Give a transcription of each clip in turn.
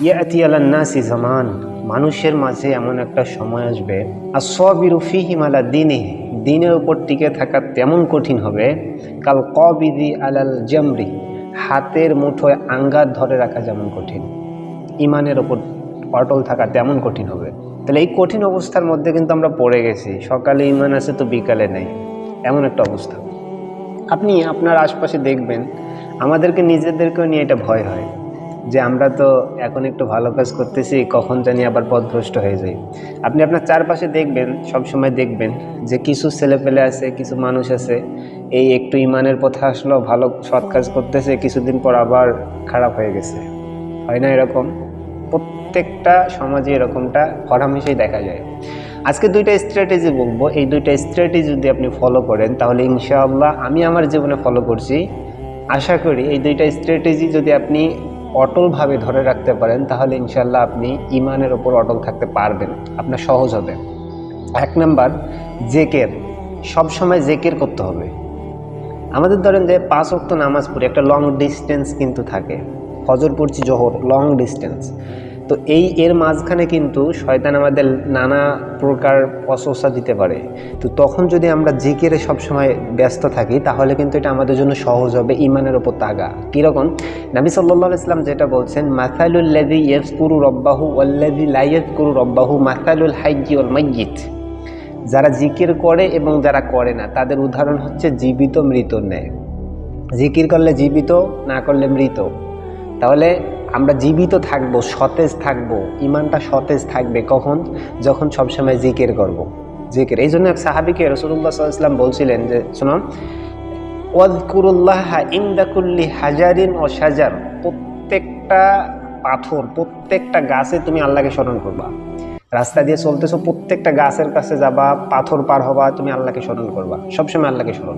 ইয়াতি আলান নাসি জামান, মানুষের মাঝে এমন একটা সময় আসবে, আস-সাবিরু ফীহিম আলা দীনিহি, দিনের উপর টিকে থাকা তেমন কঠিন হবে, কাল কাবিদি আলাল জামরি, হাতের মুঠোয় আঙ্গার ধরে রাখা যেমন কঠিন, ইমানের ওপর অটল থাকা তেমন কঠিন হবে। তাহলে এই কঠিন অবস্থার মধ্যে কিন্তু আমরা পড়ে গেছি, সকালে ইমান আছে তো বিকালে নেই, এমন একটা অবস্থা। আপনি আপনার আশপাশে দেখবেন, আমাদেরকে নিজেদেরকেও নিয়ে এটা ভয় হয় যে আমরা তো এখন একটু ভালো কাজ করতেছি, কখন জানি আবার পথভ্রষ্ট হয়ে যাই। আপনি আপনার চারপাশে দেখবেন, সব সময় দেখবেন যে কিছু ছেলেপেলে আছে, কিছু মানুষ আছে, এই একটু ইমানের পথে আসলো, ভালো সৎ কাজ করতেছে, কিছুদিন পর আবার খারাপ হয়ে গেছে। হয় না এরকম? প্রত্যেকটা সমাজে এরকমটা হরহামেশাই দেখা যায়। আজকে দুইটা স্ট্র্যাটেজি বলবো, এই দুইটা স্ট্র্যাটেজি যদি আপনি ফলো করেন তাহলে ইনশাআল্লাহ, আমি আমার জীবনে ফলো করছি, আশা করি এই দুইটা স্ট্র্যাটেজি যদি আপনি অটলভাবে ধরে রাখতে পারেন তাহলে ইনশাআল্লাহ আপনি ইমানের ওপর অটল থাকতে পারবেন, আপনার সহজ হবে। 1 নাম্বার, জেকের। সবসময় জেকের করতে হবে। আমাদের ধরেন যে 5 ওয়াক্ত নামাজ পড়ি, একটা লং ডিস্টেন্স কিন্তু থাকে, ফজর পড়ছি, জোহর, লং ডিস্টেন্স। তো এর মাঝখানে কিন্তু শয়তান আমাদের নানা প্রকার অসুস্থতা দিতে পারে। তো তখন যদি আমরা জিকিরে সবসময় ব্যস্ত থাকি তাহলে কিন্তু এটা আমাদের জন্য সহজ হবে ইমানের ওপর তাগা। কীরকম? নবী সাল্লাল্লাহু আলাইহি ওয়াসাল্লাম যেটা বলছেন, মাসালুল লাযী ইয়াযকুরু রাব্বাহু ওয়াল্লাযী লা ইয়াযকুরু রাব্বাহু মাসালুল হাইয়্যি ওয়াল মাইয়্যিত। যারা জিকির করে এবং যারা করে না তাদের উদাহরণ হচ্ছে জীবিত মৃতর ন্যায়। জিকির করলে জীবিত, না করলে মৃত। তাহলে আমরা জীবিত থাকব, সতেজ থাকব, ইমানটা সতেজ থাকবে কখন? যখন সবসময় জিকির করব। জিকির, এই জন্য এক সাহাবীকে রাসূলুল্লাহ সাল্লাল্লাহু আলাইহি ওয়াসাল্লাম বলছিলেন যে, শোনো, ওয়াযকুরুল্লাহা ইনদা কুল্লি হাজারিন ওয়া শাজার, প্রত্যেকটা পাথর, প্রত্যেকটা গাছে তুমি আল্লাহকে স্মরণ করবা। রাস্তা দিয়ে চলতেছো, প্রত্যেকটা গাছের কাছে যাবা, পাথর পার হবা, তুমি আল্লাহকে স্মরণ করবা, সবসময় আল্লাহকে স্মরণ।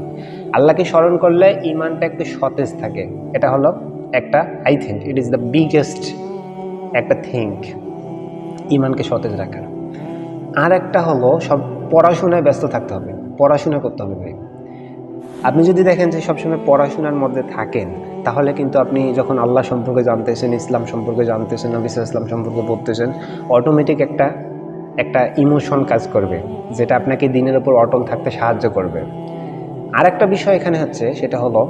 আল্লাহকে স্মরণ করলে ইমানটা একটু সতেজ থাকে। এটা হলো একটা, I think it is the biggest একটা থিঙ্ক ইমানকে সতেজ রাখার। আর একটা হলো, সব পড়াশোনায় ব্যস্ত থাকতে হবে, পড়াশোনা করতে হবে ভাই। আপনি যদি দেখেন যে সবসময় পড়াশোনার মধ্যে থাকেন তাহলে কিন্তু আপনি যখন আল্লাহ সম্পর্কে জানতেছেন, ইসলাম সম্পর্কে জানতেছেন, নবী সাল্লাল্লাহু আলাইহি ওয়াসাল্লাম সম্পর্কে পড়তেছেন, অটোমেটিক একটা ইমোশন কাজ করবে যেটা আপনাকে দিনের উপর অটল থাকতে সাহায্য করবে। আর একটা বিষয় এখানে হচ্ছে, সেটা হলো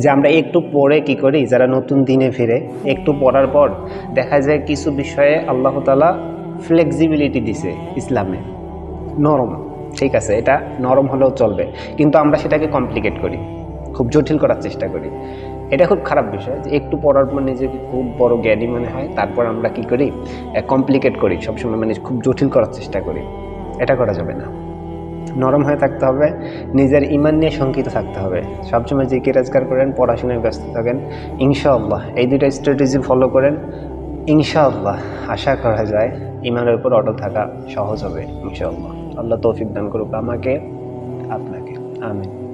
যে আমরা একটু পড়ে কি করি, যারা নতুন দিনে ফিরে, একটু পড়ার পর দেখা যায় কিছু বিষয়ে আল্লাহ তাআলা ফ্লেক্সিবিলিটি দিছে ইসলামে, নরম, ঠিক আছে, এটা নরম হলেও চলবে, কিন্তু আমরা সেটাকে কমপ্লিকেট করি, খুব জটিল করার চেষ্টা করি। এটা খুব খারাপ বিষয় যে একটু পড়ার পর নিজেকে খুব বড় জ্ঞানী মনে হয়, তারপর আমরা কি করি, কমপ্লিকেট করি, সবসময় মানে খুব জটিল করার চেষ্টা করি। এটা করা যাবে না। নরম হয়ে থাকতে হবে, নিজের ইমান নিয়ে শঙ্কিত থাকতে হবে, সবসময় জিকির আজকার করেন, পড়াশোনায় ব্যস্ত থাকেন। ইনশাআল্লাহ এই দুইটা স্ট্র্যাটেজি ফলো করেন, ইনশাআল্লাহ আশা করা যায় ইমানের উপর অটল থাকা সহজ হবে ইনশাআল্লাহ। আল্লাহ তৌফিক দান করুক আমাকে, আপনাকে। আমিন।